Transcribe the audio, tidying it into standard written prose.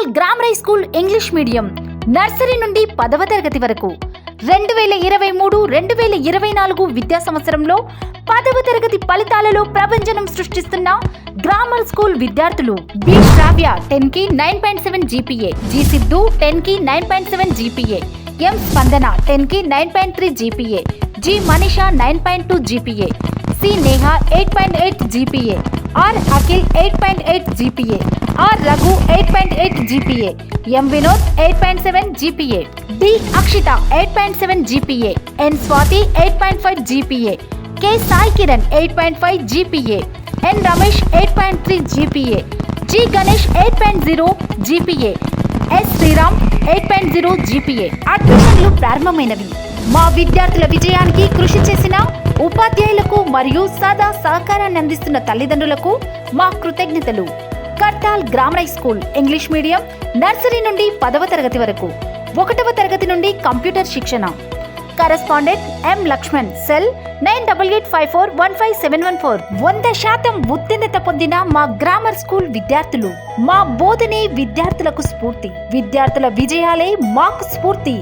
Kadthal grammar high school English medium nursery నుండి 10వ తరగతి వరకు 2023-2024 విద్యా సంవత్సరంలో 10వ తరగతి ఫలితాలలో ప్రభంజనం సృష్టిస్తున్న గ్రామర్ స్కూల్ విద్యార్థులు బి శ్రావ్య 10 కి 9.7 జీపీఏ, జి సిద్ధు 10 కి 9.7 జీపీఏ, ఎం స్పందన 10 కి 9.3 GPA, G Manisha 9.2 GPA, C Neha 8.8 GPA, R Akhil 8.8 GPA, R Raghu 8.8 GPA, M Vinod 8.7 GPA, D Akshita 8.7 GPA, N Swathi 8.5 GPA, K Sai Kiran 8.5 GPA, N Ramesh 8.3 GPA, G Ganesh 8.0 GPA, S Sriram 8.0 GPA. అడ్మిషన్లు ప్రారంభమైనవి. మా విద్యార్థుల విజయానికి కృషి చేసిన ఉపాధ్యాయులకు మరియు సదా సహకారాన్ని అందిస్తున్న తల్లిదండ్రులకు మా కృతజ్ఞతలు. Kadthal grammar high school English medium nursery నుండి 10వ తరగతి వరకు, 1వ తరగతి నుండి కంప్యూటర్ శిక్షణ. కరెస్పాండెంట్ ఎం లక్ష్మణ్, సెల్ 9854155714. 100% ఉత్తీర్ణత పొందిన మా గ్రామర్ స్కూల్ విద్యార్థులు. మా బోధనే విద్యార్థులకు స్ఫూర్తి, విద్యార్థుల విజయాలే మాకు స్ఫూర్తి.